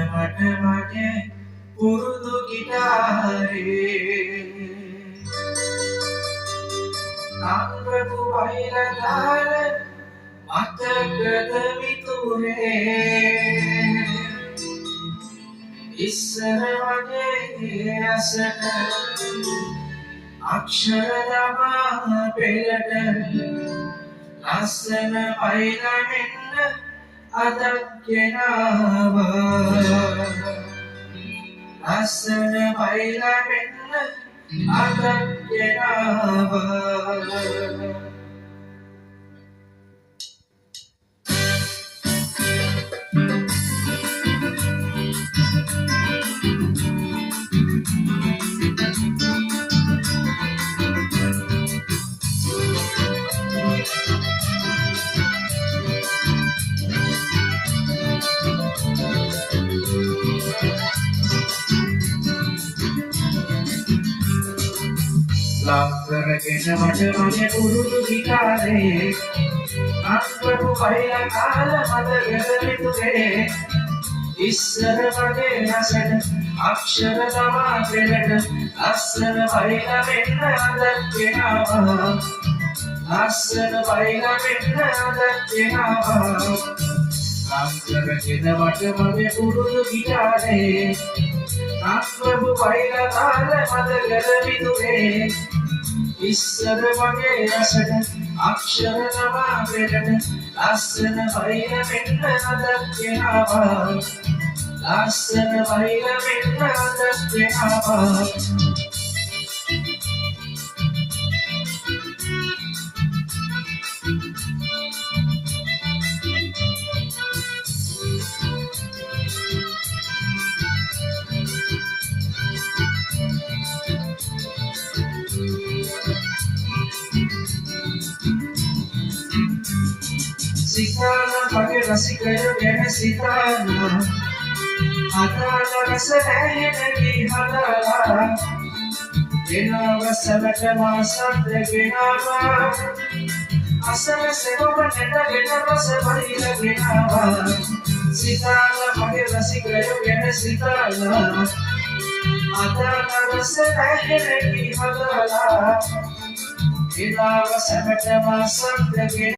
මට මගේ පුරුදු ගිටාරේ අංගපු වෛරදාර මතකද මිතුරේ ඉස්සර වගේ ඇසට අක්ෂර දමා පෙළට ලස්සන පයිරමින්න අදක් ගෙනාවා ලස්සන පයිරමින්න අදක් ගෙනාවා ලක්කරගෙන මට මගේ පුරුදු ගිටාරේ අංගපු වෛරදාර මතකද මිතුරේ ඉස්සර වගේ ඇසට අක්ෂර තමා පෙළට ලස්සන පයිරමින්න අදක් ගෙනාවා ලස්සන පයිරමින්න අදක් ගෙනාවා ලක්කරගෙන මට මගේ පුරුදු ගිටාරේ අංගපු වෛරදාර මතකද මිතුරේ ඉස්සර වගේ ඇසට අක්ෂර තමා පෙළට ලස්සන පයිරමින්න අදක් ගෙනාවා ලස්සන පයිරමින්න අදක් ගෙනාවා සිතාන මගේ රසිකය ගැන සිතාන අදාළ රස නැහෙන ගී හදලා ගෙනාව සැලට මාසත් ගෙනාවා අසල සෙවම නැටගෙන රස වරිල ගෙනාවා සිතාන මගේ රසිකය ගැන සිතාන අදාළ රස නැහෙන ගී හදලා ගෙනාව සැලට මාසත්